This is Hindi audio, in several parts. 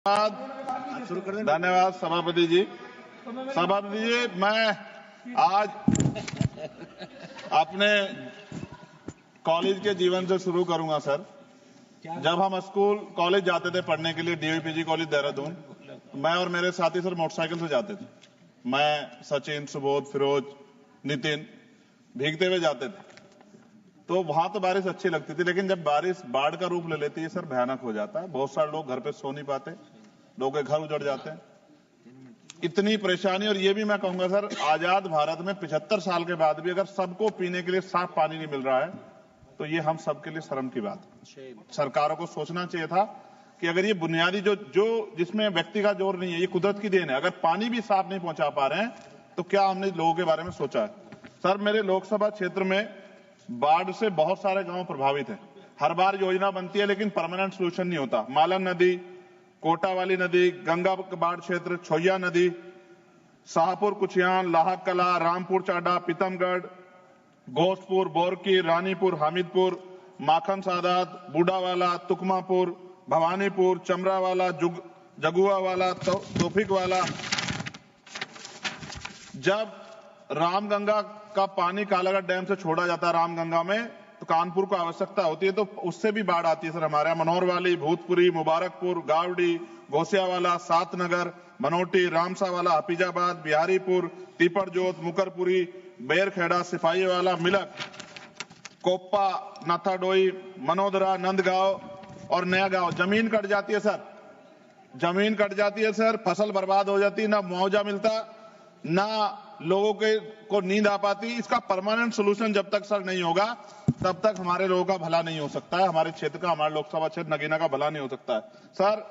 धन्यवाद सभापति जी। मैं आज अपने कॉलेज के जीवन से शुरू करूंगा सर। जब हम स्कूल कॉलेज जाते थे पढ़ने के लिए, डीवीपीजी कॉलेज देहरादून, मैं और मेरे साथी सर मोटरसाइकिल से जाते थे। मैं, सचिन, सुबोध, फिरोज, नितिन भीगते हुए जाते थे। तो वहां तो बारिश अच्छी लगती थी, लेकिन जब बारिश बाढ़ का रूप ले लेती है सर, भयानक हो जाता है। बहुत सारे लोग घर पे सो नहीं पाते, लोगों के घर उजड़ जाते हैं, इतनी परेशानी। और ये भी मैं कहूंगा सर, आजाद भारत में 75 साल के बाद भी अगर सबको पीने के लिए साफ पानी नहीं मिल रहा है तो ये हम सबके लिए शर्म की बात है। सरकारों को सोचना चाहिए था कि अगर ये बुनियादी जो जिसमें व्यक्ति का जोर नहीं है, ये कुदरत की देन है, अगर पानी भी साफ नहीं पहुंचा पा रहे हैं तो क्या हमने लोगों के बारे में सोचा है? सर, मेरे लोकसभा क्षेत्र में बाढ़ से बहुत सारे गांव प्रभावित हैं। हर बार योजना बनती है लेकिन परमानेंट सोल्यूशन नहीं होता। मालन नदी, कोटा वाली नदी, गंगा बाढ़ क्षेत्र, छोया नदी, शाहपुर कुचियान, लाहक कला, रामपुर चाडा, पीतमगढ़, घोषपुर, बोरकी, रानीपुर, हामिदपुर, माखन सादात, बूढ़ावाला, तुकमापुर, भवानीपुर, चमरावाला, जगुआवाला, तोफिक वाला। जब रामगंगा का पानी कालागढ़ डैम से छोड़ा जाता है रामगंगा में, तो कानपुर को आवश्यकता होती है, तो उससे भी बाढ़ आती है सर हमारे यहाँ। मनोहरवाली, भूतपुरी, मुबारकपुर, गावड़ी, घोसियावाला, सातनगर, मनोटी, रामसावाला, हफीजाबाद, बिहारीपुर, तीपरजोत, मुकरपुरी, बेरखेड़ा, सिपाहीवाला, मिलक, कोप्पा, नाथाडोई, मनोदरा, नंदगांव और नया गांव। जमीन कट जाती है सर, जमीन कट जाती है सर, फसल बर्बाद हो जाती है, ना मुआवजा मिलता, ना लोगों को नींद आ पाती। इसका परमानेंट सोल्यूशन जब तक सर नहीं होगा तब तक हमारे लोगों का भला नहीं हो सकता है, हमारे क्षेत्र का, हमारे लोकसभा क्षेत्र नगीना का भला नहीं हो सकता है। सर,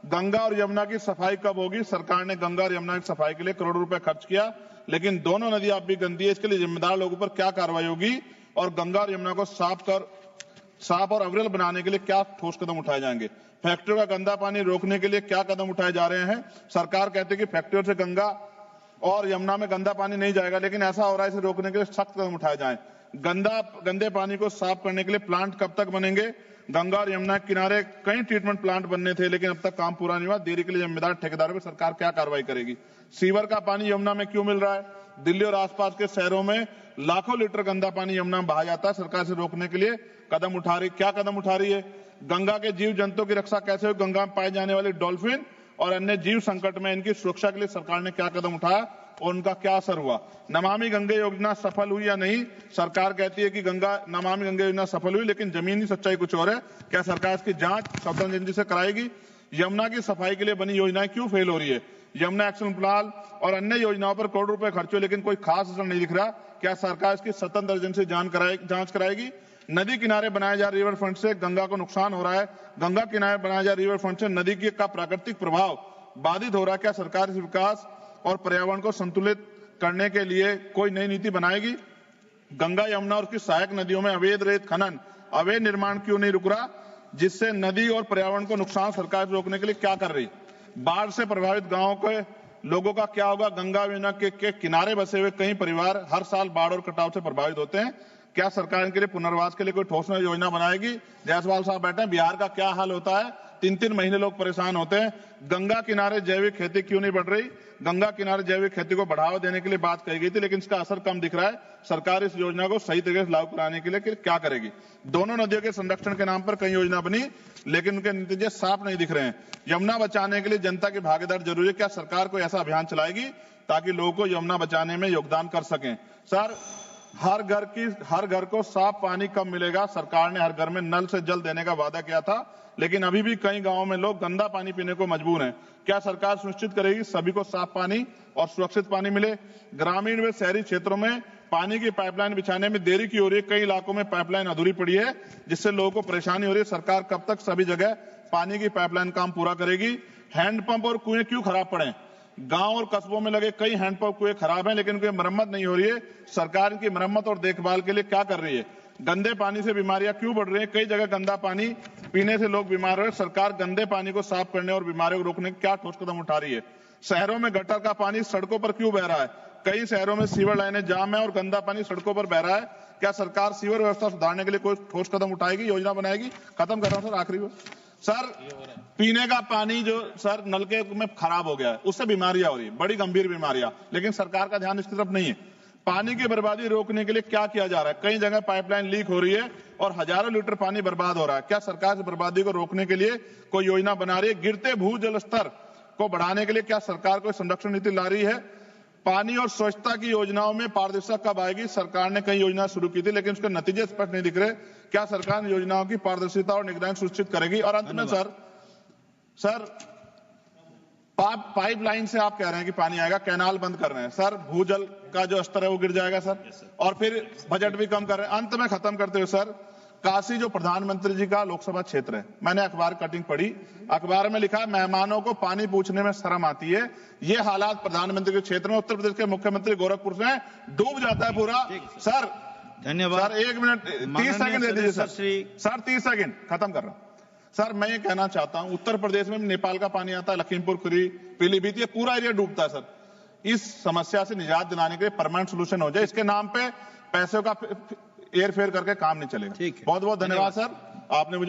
गंगा और यमुना की सफाई कब होगी? सरकार ने गंगा और यमुना की सफाई के लिए करोड़ों रुपए खर्च किया, लेकिन दोनों नदियां अब भी गंदी है। इसके लिए जिम्मेदार लोगों पर क्या कार्रवाई होगी और गंगा और यमुना को साफ और अविरल बनाने के लिए क्या ठोस कदम उठाए जाएंगे? फैक्ट्रियों का गंदा पानी रोकने के लिए क्या कदम उठाए जा रहे हैं? सरकार कहती है कि फैक्ट्रियों से गंगा और यमुना में गंदा पानी नहीं जाएगा, लेकिन ऐसा हो रहा है, इसे रोकने के लिए सख्त कदम उठाए जाएं। गंदे पानी को साफ करने के लिए प्लांट कब तक बनेंगे? गंगा और यमुना के किनारे कई ट्रीटमेंट प्लांट बनने थे, लेकिन अब तक काम पूरा नहीं हुआ। देरी के लिए जिम्मेदार ठेकेदारों पर सरकार क्या कार्रवाई करेगी? सीवर का पानी यमुना में क्यों मिल रहा है? दिल्ली और आसपास के शहरों में लाखों लीटर गंदा पानी यमुना में बहा जाता है। सरकार से रोकने के लिए क्या कदम उठा रही है? गंगा के जीव जंतुओं की रक्षा कैसे हो? गंगा में पाए जाने वाले डॉल्फिन और अन्य जीव संकट में, इनकी सुरक्षा के लिए सरकार ने क्या कदम उठाया और उनका क्या असर हुआ? नमामि गंगे योजना सफल हुई या नहीं? सरकार कहती है कि नमामि गंगे योजना सफल हुई, लेकिन जमीनी सच्चाई कुछ और है। क्या सरकार इसकी जांच स्वतंत्र एजेंसी से कराएगी? यमुना की सफाई के लिए बनी योजनाएं क्यों फेल हो रही है? यमुना एक्शन प्लान और अन्य योजनाओं पर करोड़ों रुपए खर्च हुए, लेकिन कोई खास असर नहीं दिख रहा। क्या सरकार इसकी स्वतंत्र एजेंसी जांच कराएगी? नदी किनारे बनाए जा रिवर फ्रंट से गंगा को नुकसान हो रहा है। गंगा किनारे बनाए जा रिवर फ्रंट से नदी का प्राकृतिक प्रभाव बाधित हो रहा है। क्या सरकार इस विकास और पर्यावरण को संतुलित करने के लिए कोई नई नीति बनाएगी? गंगा, यमुना और उसकी सहायक नदियों में अवैध रेत खनन, अवैध निर्माण क्यों नहीं रुक रहा, जिससे नदी और पर्यावरण को नुकसान सरकार रोकने के लिए क्या कर रही? बाढ़ से प्रभावित गांवों के लोगों का क्या होगा? गंगा यमुना के किनारे बसे हुए कई परिवार हर साल बाढ़ और कटाव से प्रभावित होते हैं। क्या सरकार इनके लिए पुनर्वास के लिए कोई ठोस योजना बनाएगी? जायसवाल साहब बैठे हैं, बिहार का क्या हाल होता है? 3-3 महीने लोग परेशान होते हैं। गंगा किनारे जैविक खेती क्यों नहीं बढ़ रही? गंगा किनारे जैविक खेती को बढ़ावा देने के लिए बात कही गई थी, लेकिन इसका असर कम दिख रहा है। सरकार इस योजना को सही तरीके से लागू कराने के लिए क्या करेगी? दोनों नदियों के संरक्षण के नाम पर कई योजना बनी, लेकिन उनके नतीजे साफ नहीं दिख रहे हैं। यमुना बचाने के लिए जनता की भागीदारी जरूरी है। क्या सरकार कोई ऐसा अभियान चलाएगी ताकि लोगों को यमुना बचाने में योगदान कर सकें? सर, हर घर को साफ पानी कब मिलेगा? सरकार ने हर घर में नल से जल देने का वादा किया था, लेकिन अभी भी कई गांवों में लोग गंदा पानी पीने को मजबूर हैं। क्या सरकार सुनिश्चित करेगी सभी को साफ पानी और सुरक्षित पानी मिले? ग्रामीण व शहरी क्षेत्रों में पानी की पाइपलाइन बिछाने में देरी की हो रही है। कई इलाकों में पाइपलाइन अधूरी पड़ी है, जिससे लोगों को परेशानी हो रही है। सरकार कब तक सभी जगह पानी की पाइपलाइन काम पूरा करेगी? हैंडपंप और कुएं क्यों खराब पड़े? गांव और कस्बों में लगे कई हैंडपंप कुएं खराब हैं, लेकिन उनकी मरम्मत नहीं हो रही है। सरकार इनकी मरम्मत और देखभाल के लिए क्या कर रही है? गंदे पानी से बीमारियां क्यों बढ़ रही हैं? कई जगह गंदा पानी पीने से लोग बीमार हो रहे हैं। सरकार गंदे पानी को साफ करने और बीमारियों को रोकने के क्या ठोस कदम उठा रही है? शहरों में गटर का पानी सड़कों पर क्यों बह रहा है? कई शहरों में सीवर लाइनें जाम है और गंदा पानी सड़कों पर बह रहा है। क्या सरकार सीवर व्यवस्था सुधारने के लिए कोई ठोस कदम उठाएगी, योजना बनाएगी? खत्म कर रहा हूं सर, आखिरी सर पीने का पानी जो सर नलके में खराब हो गया है, उससे बीमारियां हो रही है, बड़ी गंभीर बीमारियां, लेकिन सरकार का ध्यान इसकी तरफ नहीं है। पानी की बर्बादी रोकने के लिए क्या किया जा रहा है? कई जगह पाइपलाइन लीक हो रही है और हजारों लीटर पानी बर्बाद हो रहा है। क्या सरकार इस बर्बादी को रोकने के लिए कोई योजना बना रही है? गिरते भूजल स्तर को बढ़ाने के लिए क्या सरकार कोई संरक्षण नीति ला रही है? पानी और स्वच्छता की योजनाओं में पारदर्शिता कब आएगी? सरकार ने कई योजना शुरू की थी, लेकिन उसके नतीजे स्पष्ट नहीं दिख रहे। क्या सरकार योजनाओं की पारदर्शिता और निगरानी सुनिश्चित करेगी? और अंत में सर पाइपलाइन से आप कह रहे हैं कि पानी आएगा, कैनाल बंद कर रहे हैं सर, भूजल का जो स्तर है वो गिर जाएगा सर, और फिर बजट भी कम कर रहे हैं। अंत में खत्म करते हुए सर, काशी जो प्रधानमंत्री जी का लोकसभा क्षेत्र है, मैंने अखबार कटिंग पढ़ी, अखबार में लिखा है मेहमानों को पानी पूछने में शर्म आती है। ये हालात प्रधानमंत्री के क्षेत्र में उत्तर प्रदेश के मुख्यमंत्री गोरखपुर से डूब जाता है पूरा। सर धन्यवाद सर, 1 मिनट 30 सेकंड दे दीजिए सर 30 सेकंड खत्म कर रहा हूं। सर मैं ये कहना चाहता हूं, उत्तर प्रदेश में नेपाल का पानी आता है, लखीमपुर खीरी, पीलीभीत, ये पूरा एरिया डूबता है सर। इस समस्या से निजात दिलाने के लिए परमानेंट सोल्यूशन हो जाए, इसके नाम पे पैसों का हेर फेर करके काम नहीं चलेगा। बहुत बहुत धन्यवाद सर, आपने मुझे